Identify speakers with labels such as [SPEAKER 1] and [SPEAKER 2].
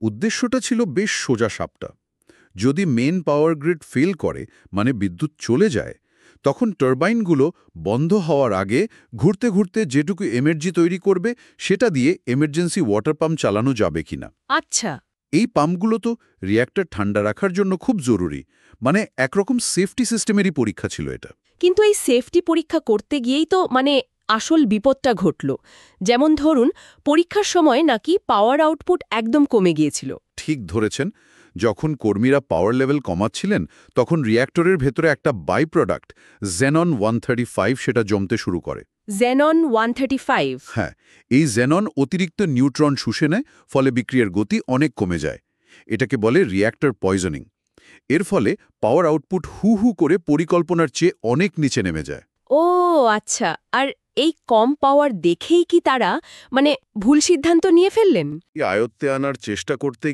[SPEAKER 1] উদ্দেশ্যটা ছিল বেশ সোজা সাপটা। যদি মেন পাওয়ার গ্রিড ফেল করে, মানে বিদ্যুৎ চলে যায়, তখন টারবাইনগুলো বন্ধ হওয়ার আগে ঘুরতে ঘুরতে যেটুকু এনার্জি তৈরি করবে সেটা দিয়ে এমার্জেন্সি ওয়াটার পাম্প চালানো যাবে কিনা।
[SPEAKER 2] আচ্ছা।
[SPEAKER 1] এই পাম্পগুলো তো রিঅ্যাক্টর ঠান্ডা রাখার জন্য খুব জরুরি, মানে একরকম সেফটি সিস্টেমেরই পরীক্ষা ছিল এটা।
[SPEAKER 2] কিন্তু এই সেফটি পরীক্ষা করতে গিয়েই তো আসল বিপদটা ঘটল। যেমন ধরুন, পরীক্ষার সময় নাকি পাওয়ার আউটপুট একদম কমে গিয়েছিল।
[SPEAKER 1] ঠিক ধরেছেন। যখন কর্মীরা পাওয়ার লেভেল কমাচ্ছিলেন, তখন রিঅ্যাক্টরের ভেতরে একটা বাই প্রোডাক্ট জেনন 135 সেটা জমতে শুরু করে।
[SPEAKER 2] জেনন 135?
[SPEAKER 1] হ্যাঁ, এই জেনন অতিরিক্ত নিউট্রন শুষে নেয়, ফলে বিক্রিয়ার গতি অনেক কমে যায়। এটাকে বলে রিঅ্যাক্টর পয়জনিং। এর ফলে পাওয়ার আউটপুট হু হু করে পরিকল্পনার চেয়ে অনেক নিচে নেমে যায়।
[SPEAKER 2] ও আচ্ছা। আর এই কম পাওয়ার দেখেই কি তারা ভুল সিদ্ধান্ত নিয়ে ফেললেন?
[SPEAKER 1] এই আয়ত্তে আনার চেষ্টা করতে